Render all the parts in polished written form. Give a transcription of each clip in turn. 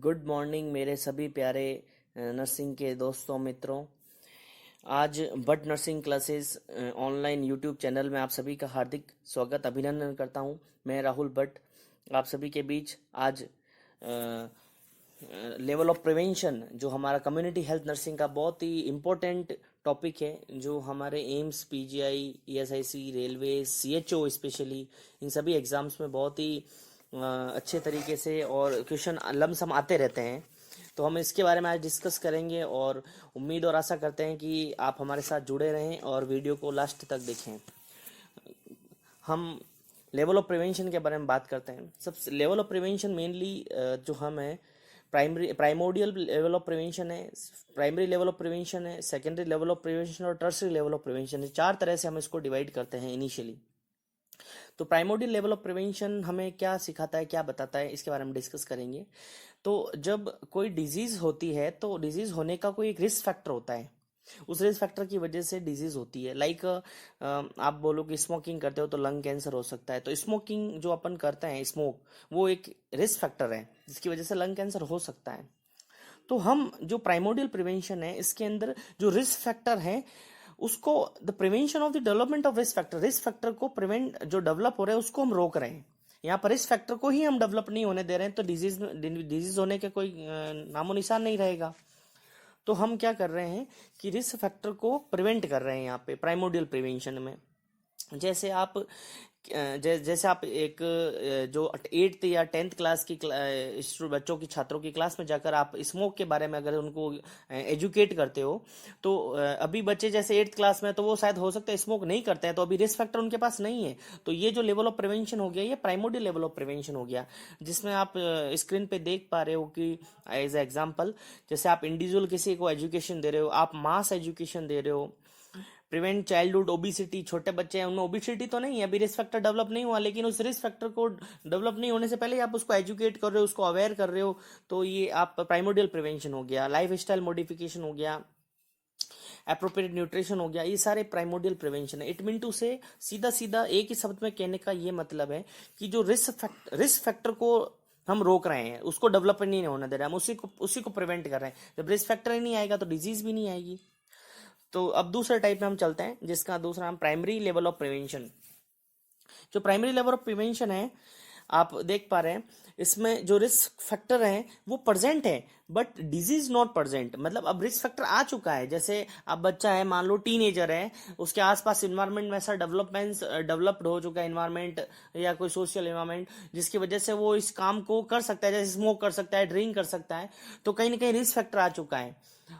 Good morning मेरे सभी प्यारे नर्सिंग के दोस्तों मित्रों। आज but nursing classes online YouTube channel में आप सभी का हार्दिक स्वागत अभिनंदन करता हूं। मैं राहुल भट्ट आप सभी के बीच आज लेवल ऑफ प्रिवेंशन जो हमारा कम्युनिटी हेल्थ नर्सिंग का बहुत ही इम्पोर्टेंट टॉपिक है, जो हमारे AIIMS, PGI, ESIC, railway, CHO specially in सभी एग्जाम्स में बहुत ही अच्छे तरीके से और क्वेश्चन लमसम आते रहते हैं। तो हम इसके बारे में आज डिस्कस करेंगे और उम्मीद और आशा करते हैं कि आप हमारे साथ जुड़े रहें और वीडियो को लास्ट तक देखें। हम लेवल ऑफ प्रिवेंशन के बारे में बात करते हैं। Sub level of prevention mainly जो हम है प्राइमोडियल लेवल ऑफ प्रिवेंशन है, प्राइमरी लेवल ऑफ प्रिवेंशन है, सेकेंडरी लेवल ऑफ प्रिवेंशन और टर्सरी लेवल ऑफ प्रिवेंशन है। चार तरह से हम इसको डिवाइड करते हैं इनिशियली। तो प्राइमोडियल लेवल ऑफ प्रिवेंशन हमें क्या सिखाता है, क्या बताता है, इसके बारे में डिस्कस करेंगे। तो जब कोई डिजीज होती है तो डिजीज होने का कोई एक रिस्क फैक्टर होता है, उस रिस्क फैक्टर की वजह से डिजीज होती है। लाइक आप बोलो कि स्मोकिंग करते हो तो लंग कैंसर हो सकता है, तो स्मोकिंग जो अपन करते हैं स्मोक, वो एक रिस्क फैक्टर है जिसकी वजह से लंग कैंसर हो सकता है। तो हम जो प्राइमोडियल प्रिवेंशन है इसके अंदर जो रिस्क फैक्टर है उसको the prevention of the development of risk factor को प्रिवेंट जो डेवलप हो रहा है उसको हम रोक रहे हैं। यहाँ पर रिस्क फैक्टर को ही हम डेवलप नहीं होने दे रहे हैं, तो डिजीज होने के कोई नामो निशान नहीं रहेगा। तो हम क्या कर रहे हैं कि रिस्क फैक्टर को प्रिवेंट कर रहे हैं यहाँ पे प्राइमोडियल प्रिवेंशन में। जैसे आप जैसे आप एक जो 8th या 10th क्लास की बच्चों की छात्रों की क्लास में जाकर आप स्मोक के बारे में अगर उनको एजुकेट करते हो, तो अभी बच्चे जैसे 8th क्लास में तो वो शायद हो सकता है स्मोक नहीं करते हैं, तो अभी रिस्क फैक्टर उनके पास नहीं है। तो ये जो लेवल ऑफ प्रिवेंशन हो गया ये प्राइमोडियल लेवल ऑफ प्रिवेंशन हो गया, जिसमें आप स्क्रीन पे देख पा रहे हो कि एज एग्जाम्पल जैसे आप इंडिविजुअल किसी को एजुकेशन दे रहे हो, आप मास एजुकेशन दे रहे हो। प्रिवेंट चाइल्डहुड ओबिसिटी, छोटे बच्चे हैं उनमें ओबिसिटी तो नहीं है, अभी रिस्क फैक्टर डेवलप नहीं हुआ, लेकिन उस रिस्क फैक्टर को डेवलप नहीं होने से पहले ही आप उसको एजुकेट कर रहे हो, उसको अवेयर कर रहे हो, तो ये आप प्राइमोडियल प्रिवेंशन हो गया। लाइफ स्टाइल मॉडिफिकेशन हो गया, एप्रोप्रिएट न्यूट्रिशन हो गया, ये सारे प्राइमोडियल प्रिवेंशन है। इट मीन टू से सीधा सीधा एक ही शब्द में कहने का ये मतलब है कि जो रिस्क फैक्टर को हम रोक रहे हैं, उसको डेवलप नहीं होने दे रहे हैं, हम उसी को प्रिवेंट कर रहे हैं। जब रिस्क फैक्टर ही नहीं आएगा तो डिजीज भी नहीं आएगी। तो अब दूसरे टाइप में हम चलते हैं जिसका दूसरा नाम प्राइमरी लेवल ऑफ प्रिवेंशन। जो प्राइमरी लेवल ऑफ प्रिवेंशन है आप देख पा रहे हैं, इसमें जो रिस्क फैक्टर है वो प्रेजेंट है बट डिजीज नॉट प्रेजेंट। मतलब अब रिस्क फैक्टर आ चुका है, जैसे अब बच्चा है, मान लो टीनेजर है, उसके आसपास इन्वायरमेंट में ऐसा डेवलप्ड हो चुका है इन्वायरमेंट या कोई सोशल इन्वायरमेंट जिसकी वजह से वो इस काम को कर सकता है, जैसे स्मोक कर सकता है, ड्रिंक कर सकता है, तो कहीं ना कहीं रिस्क फैक्टर आ चुका है।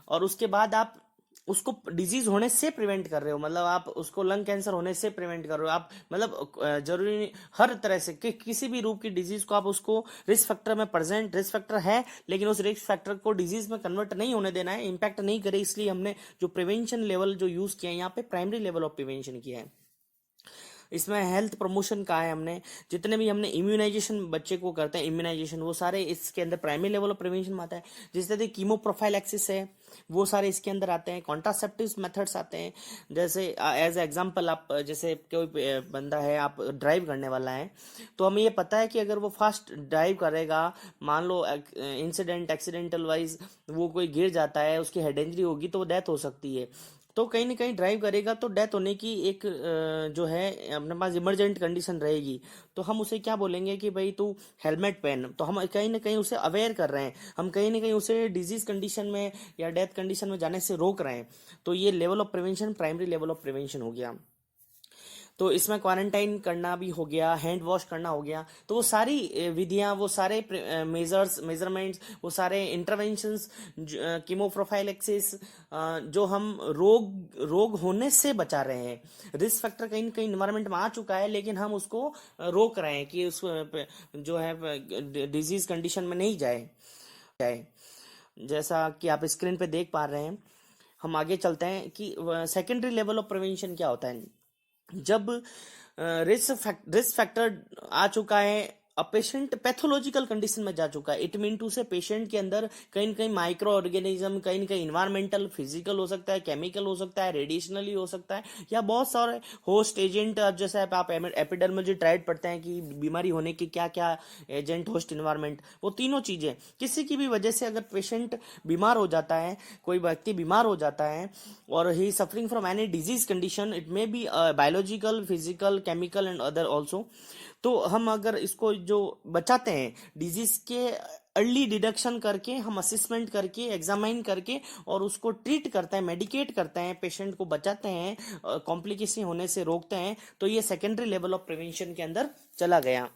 और उसके बाद आप उसको डिजीज होने से प्रिवेंट कर रहे हो, मतलब आप उसको लंग कैंसर होने से प्रिवेंट कर रहे हो आप, मतलब जरूरी नहीं, हर तरह से किसी भी रूप की डिजीज को आप उसको रिस्क फैक्टर में प्रेजेंट रिस्क फैक्टर है, लेकिन उस रिस्क फैक्टर को डिजीज में कन्वर्ट नहीं होने देना है, इंपैक्ट नहीं करे, इसलिए हमने जो प्रिवेंशन लेवल जो यूज किया है यहाँ पे प्राइमरी लेवल ऑफ प्रिवेंशन किया है। इसमें हेल्थ प्रमोशन का है, हमने जितने भी हमने इम्यूनाइजेशन बच्चे को करते हैं इम्यूनाइजेशन, वो सारे इसके अंदर प्राइमरी लेवल ऑफ प्रिवेंशन में आता है। जिस तरह कीमो प्रोफाइलैक्सिस है वो सारे इसके अंदर आते हैं, कॉन्ट्रासेप्टिव मेथड्स आते हैं। जैसे एज एग्जांपल आप जैसे कोई बंदा है, आप ड्राइव करने वाला है, तो हमें ये पता है कि अगर वो फास्ट ड्राइव करेगा, मान लो एक्सीडेंटल वाइज वो कोई गिर जाता है, उसकी हेड इंजरी होगी तो डेथ हो सकती है। तो कहीं ना कहीं ड्राइव करेगा तो डेथ होने की एक जो है अपने पास इमरजेंट कंडीशन रहेगी, तो हम उसे क्या बोलेंगे कि भाई तू हेलमेट पहन। तो हम कहीं ना कहीं उसे अवेयर कर रहे हैं, हम कहीं ना कहीं उसे डिजीज कंडीशन में या डेथ कंडीशन में जाने से रोक रहे हैं। तो ये level of prevention primary level of prevention हो गया। तो इसमें क्वारंटाइन करना भी हो गया, हैंड वॉश करना हो गया, तो वो सारी विधियां, वो सारे मेजरमेंट्स, वो सारे इंटरवेंशंस, कीमो प्रोफाइलैक्सिस, जो हम रोग होने से बचा रहे हैं। रिस्क फैक्टर कहीं ना कहीं इन्वायरमेंट में आ चुका है, लेकिन हम उसको रोक रहे हैं कि उस जो है डिजीज कंडीशन में नहीं जाए। जैसा कि आप स्क्रीन पे देख पा रहे हैं, हम आगे चलते हैं कि सेकेंडरी लेवल ऑफ प्रिवेंशन क्या होता है। जब रिस्क फैक्टर आ चुका है, पेशेंट पैथोलॉजिकल कंडीशन में जा चुका है, इट मीन टू से पेशेंट के अंदर कहीं न कहीं माइक्रो ऑर्गेनिज्म, कहीं न कहीं इन्वायरमेंटल, फिजिकल हो सकता है, केमिकल हो सकता है, रेडिएशनली हो सकता है, या बहुत सारे होस्ट एजेंट, जैसे आप एपिडर्मोलॉजी ट्राइड पढ़ते हैं कि बीमारी होने की क्या क्या एजेंट, होस्ट, इन्वायरमेंट, वो तीनों चीजें किसी की भी वजह से अगर पेशेंट बीमार हो जाता है, कोई व्यक्ति बीमार हो जाता है और he suffering from any disease condition, it may be biological, physical, chemical and other also, तो हम अगर इसको जो बचाते हैं डिजीज के अर्ली डिडक्शन करके, हम असेसमेंट करके, एग्जामाइन करके और उसको ट्रीट करते हैं, मेडिकेट करते हैं, पेशेंट को बचाते हैं, कॉम्प्लिकेशन होने से रोकते हैं, तो ये सेकेंडरी लेवल ऑफ प्रिवेंशन के अंदर चला गया।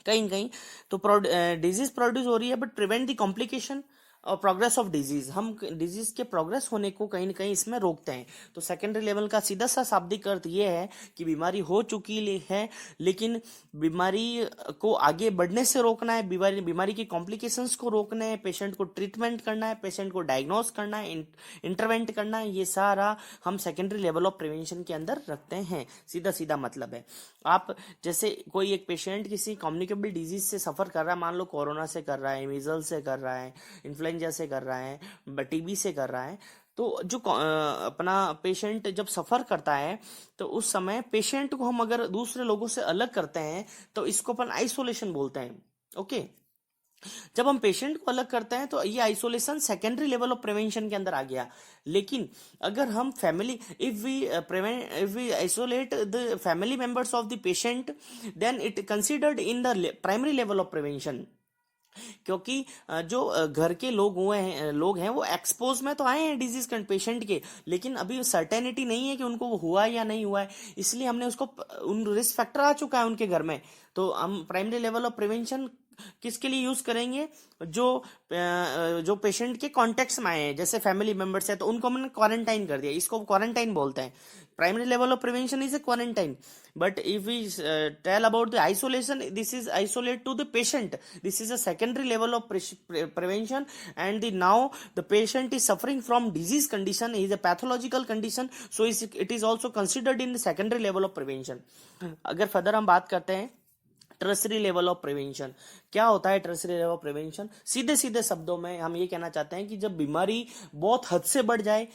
कहीं कहीं तो डिजीज प्रोड्यूस हो रही है बट प्रिवेंट द कॉम्प्लिकेशन और प्रोग्रेस ऑफ डिजीज, हम डिजीज के प्रोग्रेस होने को कहीं ना कहीं इसमें रोकते हैं। तो सेकेंडरी लेवल का सीधा सा शाब्दिक अर्थ ये है कि बीमारी हो चुकी है लेकिन बीमारी को आगे बढ़ने से रोकना है, बीमारी की कॉम्प्लिकेशंस को रोकना है, पेशेंट को ट्रीटमेंट करना है, पेशेंट को डायग्नोस करना है, इंटरवेंट करना है, ये सारा हम सेकेंडरी लेवल ऑफ प्रिवेंशन के अंदर रखते हैं। सीधा सीधा मतलब है, आप जैसे कोई एक पेशेंट किसी कम्युनिकेबल डिजीज से सफर कर रहा है, मान लो कोरोना से कर रहा है, मीजल्स से कर रहा है, इन्फ्लुएंजा से कर रहा है, टीबी से कर रहा है, तो जो अपना पेशेंट जब सफर करता है तो उस समय पेशेंट को हम अगर दूसरे लोगों से अलग करते हैं तो इसको अपन आइसोलेशन बोलते हैं। ओके, जब हम पेशेंट को अलग करते हैं तो ये isolation secondary level of prevention के अंदर आ गया। लेकिन अगर हम family, if we isolate the family members of the patient, then it considered in the primary level of prevention, क्योंकि जो घर के लोग हैं वो एक्सपोज में तो आए हैं डिजीज पेशेंट के, लेकिन अभी सर्टेनिटी नहीं है कि उनको वो हुआ है या नहीं हुआ है, इसलिए हमने उसको, उन रिस्क फैक्टर आ चुका है उनके घर में, तो हम प्राइमरी लेवल ऑफ प्रिवेंशन किसके लिए यूज करेंगे, जो पेशेंट के कॉन्टेक्ट में आए हैं, जैसे फैमिली मेंबर्स है तो उनको हमने क्वारंटाइन कर दिया, इसको क्वारंटाइन बोलते हैं। Primary level of prevention is a quarantine, but if we tell about the isolation, this is isolate to the patient, this is a secondary level of prevention, and now the patient is suffering from disease condition, is a pathological condition, so it is also considered in the secondary level of prevention। अगर further हम बात करते हैं tertiary level of prevention, क्या होता है tertiary level of prevention? सीधे सीधे शब्दों में हम ये कहना चाहते हैं कि जब बीमारी बहुत हद से बढ़ जाए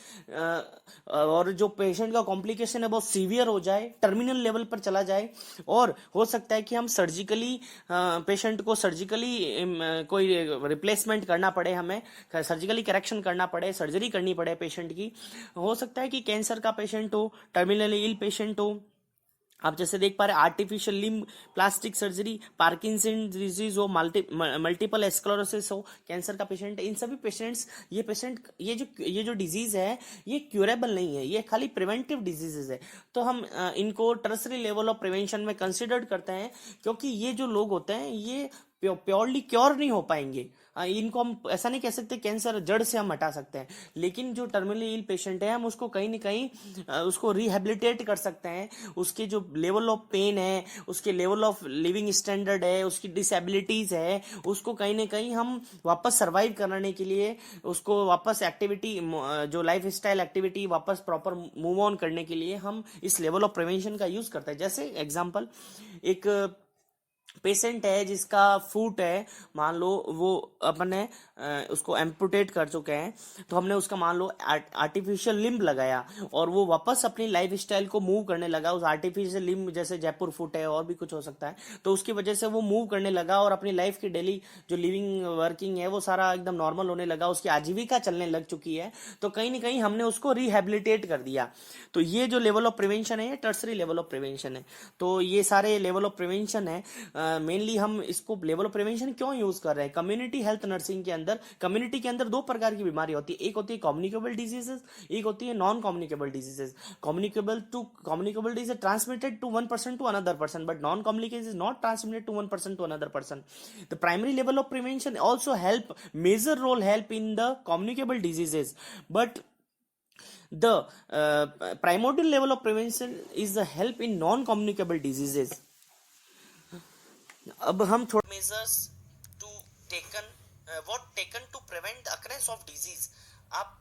और जो पेशेंट का कॉम्प्लिकेशन है बहुत सीवियर हो जाए, टर्मिनल लेवल पर चला जाए, और हो सकता है कि हम सर्जिकली पेशेंट को कोई रिप्लेसमेंट करना पड़े, हमें सर्जिकली करेक्शन करना पड़े, सर्जरी करनी पड़े पेशेंट की। हो सकता है कि कैंसर का पेशेंट हो, टर्मिनली इल पेशेंट हो, आप जैसे देख पा रहे artificial limb plastic surgery, Parkinson disease हो, मल्टीपल स्क्लेरोसिस हो, कैंसर का पेशेंट, इन सभी पेशेंट्स, ये जो डिजीज है ये क्यूरेबल नहीं है, ये खाली प्रिवेंटिव डिजीजेज है, तो हम इनको टर्सरी लेवल ऑफ प्रिवेंशन में कंसिडर करते हैं, क्योंकि ये जो लोग होते हैं ये प्योरली क्योर नहीं हो पाएंगे। इनको हम ऐसा नहीं कह सकते कैंसर जड़ से हम हटा सकते हैं, लेकिन जो टर्मिनली इल पेशेंट है हम उसको कहीं ना कहीं उसको रिहेबिलिटेट कर सकते हैं, उसके जो लेवल ऑफ पेन है, उसके लेवल ऑफ लिविंग स्टैंडर्ड है, उसकी डिसेबिलिटीज है, उसको कहीं ना कहीं हम वापस सर्वाइव कराने के लिए, उसको वापस एक्टिविटी, जो लाइफ स्टाइल एक्टिविटी वापस प्रॉपर मूव ऑन करने के लिए हम इस लेवल ऑफ प्रिवेंशन का यूज करते हैं। जैसे एग्जाम्पल, एक पेशेंट है जिसका फुट है, मान लो वो अपने उसको एम्पुटेट कर चुके हैं, तो हमने उसका मान लो आर्टिफिशियल लिम्ब लगाया और वो वापस अपनी लाइफ स्टाइल को मूव करने लगा, उस आर्टिफिशियल लिम्ब, जैसे जयपुर फुट है और भी कुछ हो सकता है, तो उसकी वजह से वो मूव करने लगा और अपनी लाइफ की डेली जो लिविंग वर्किंग है वो सारा एकदम नॉर्मल होने लगा, उसकी आजीविका चलने लग चुकी है, तो कहीं ना कहीं हमने उसको रिहेबिलिटेट कर दिया। तो ये जो लेवल ऑफ प्रिवेंशन है ये टर्सरी लेवल ऑफ प्रिवेंशन है। तो ये सारे लेवल ऑफ प्रिवेंशन है, मेनली हम इसको लेवल ऑफ प्रिवेंशन क्यों यूज कर रहे हैं? कम्युनिटी हेल्थ नर्सिंग के अंदर, कम्युनिटी के अंदर दो प्रकार की बीमारी होती है, एक होती है कम्युनिकेबल डिजीजेस, एक होती है non communicable diseases. Communicable disease transmitted to one person to another person, but non communicable is not transmitted to one person to another person. The primary level of prevention also help, major role help in the communicable diseases, but the primordial level of prevention is the help in non-communicable diseases। अब हम थोड़ा measures to taken, what taken to prevent the occurrence of disease. आप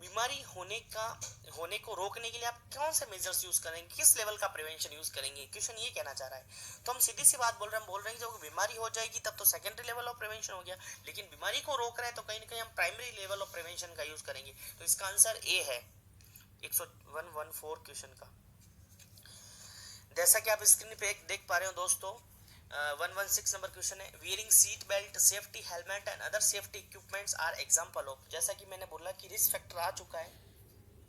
बीमारी होने को रोकने के लिए आप कौन से मेजर्स यूज करेंगे, किस लेवल का प्रिवेंशन यूज करेंगे, क्वेश्चन ये कहना चाह रहा है। तो हम सीधी सी बात बोल रहे हैं, हम बोल रहे हैं कि जब बीमारी हो जाएगी तब तो सेकेंडरी लेवल ऑफ प्रिवेंशन हो गया, लेकिन बीमारी को रोक रहे हैं तो कहीं ना कहीं हम प्राइमरी लेवल ऑफ प्रिवेंशन का यूज करेंगे। तो इसका आंसर ए है 114 क्वेश्चन का। जैसा कि आप स्क्रीन पे देख पा रहे हो दोस्तों, 116 नंबर क्वेश्चन है, wearing seat belt, safety helmet and other safety equipments are example of. जैसा कि मैंने बोला कि रिस्क फैक्टर आ चुका है,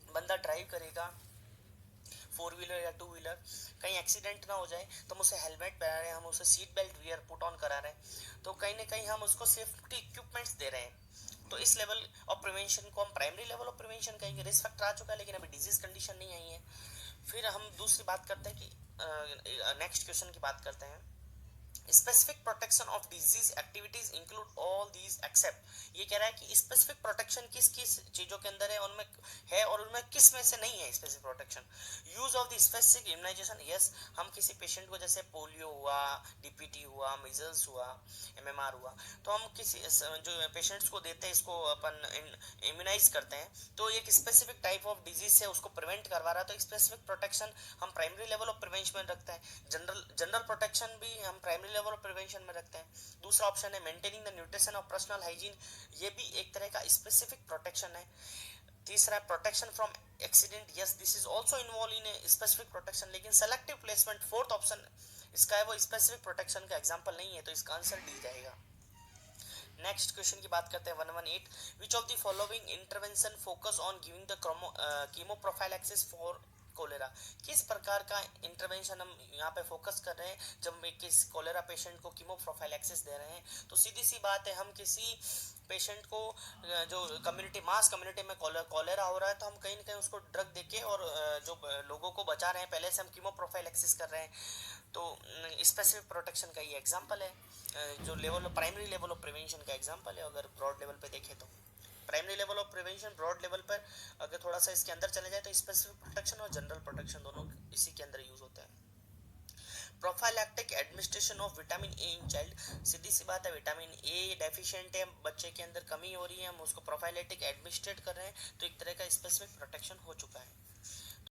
बंदा ड्राइव करेगा 4 व्हीलर या 2 व्हीलर, कहीं एक्सीडेंट ना हो जाए तो हम उसे हेलमेट पहना रहे हैं, हम उसे seat belt wear put on करा रहे हैं, तो कहीं ना कहीं हम उसको सेफ्टी इक्विपमेंट्स दे रहे हैं। तो इस लेवल ऑफ प्रिवेंशन को हम प्राइमरी लेवल ऑफ प्रिवेंशन कहेंगे। रिस्क फैक्टर आ चुका है लेकिन अभी डिजीज कंडीशन नहीं आई है। फिर हम दूसरी बात करते हैं कि नेक्स्ट क्वेश्चन की बात करते हैं, specific protection of disease activities include all these except. ये कह रहा है कि स्पेसिफिक प्रोटेक्शन किस किस चीजों के अंदर है, उनमें है और उनमें किस में से नहीं है specific protection. Use of the specific immunization, yes, हम किसी पेशेंट को जैसे पोलियो हुआ, डीपीटी हुआ, मीजल्स हुआ, एमएमआर हुआ, तो हम किसी जो पेशेंट्स को देते हैं, इसको अपन इम्यूनाइज करते हैं, तो एक स्पेसिफिक टाइप ऑफ डिजीज से उसको प्रिवेंट करवा रहा है, तो स्पेसिफिक प्रोटेक्शन हम प्राइमरी लेवल ऑफ प्रिवेंशन में रखते हैं। जनरल प्रोटेक्शन भी हम प्राइमरी लेवल ऑफ प्रिवेंशन में रखते हैं। दूसरा ऑप्शन है maintaining the nutrition of personal hygiene, ये भी एक तरह का स्पेसिफिक प्रोटेक्शन है। तीसरा है protection from accident, yes this is also involve in a specific protection, लेकिन सेलेक्टिव प्लेसमेंट फोर्थ ऑप्शन इसका है, वो स्पेसिफिक प्रोटेक्शन का एग्जाम्पल नहीं है, तो इसका आंसर डी जाएगा। नेक्स्ट क्वेश्चन की बात करते हैं 118, which of the following intervention focus on giving the chemo prophylaxis for cholera. किस प्रकार का इंटरवेंशन हम यहाँ पे फोकस कर रहे हैं जब हम किस कोलेरा पेशेंट को कीमो प्रोफाइलैक्सिस दे रहे हैं। तो सीधी सी बात है, हम किसी पेशेंट को जो मास कम्युनिटी में कोलेरा हो रहा है, तो हम कहीं ना कहीं उसको ड्रग देके और जो लोगों को बचा रहे हैं, पहले से हम कीमो प्रोफाइलैक्सिस कर रहे हैं, तो स्पेसिफिक प्रोटेक्शन का ये एग्जांपल है, जो level primary level of prevention का एग्जांपल है। अगर ब्रॉड लेवल पे देखें तो primary level of prevention, broad level पर अगर थोड़ा सा इसके अंदर चले जाए तो स्पेसिफिक प्रोटेक्शन और जनरल प्रोटेक्शन दोनों इसी के अंदर यूज होते हैं। Prophylactic administration of vitamin A in child, सीधी सी बात है, विटामिन ए डेफिशिएंट है, बच्चे के अंदर कमी हो रही है, हम उसको प्रोफाइलैटिक एडमिनिस्ट्रेट कर रहे हैं, तो एक तरह का स्पेसिफिक प्रोटेक्शन हो चुका है।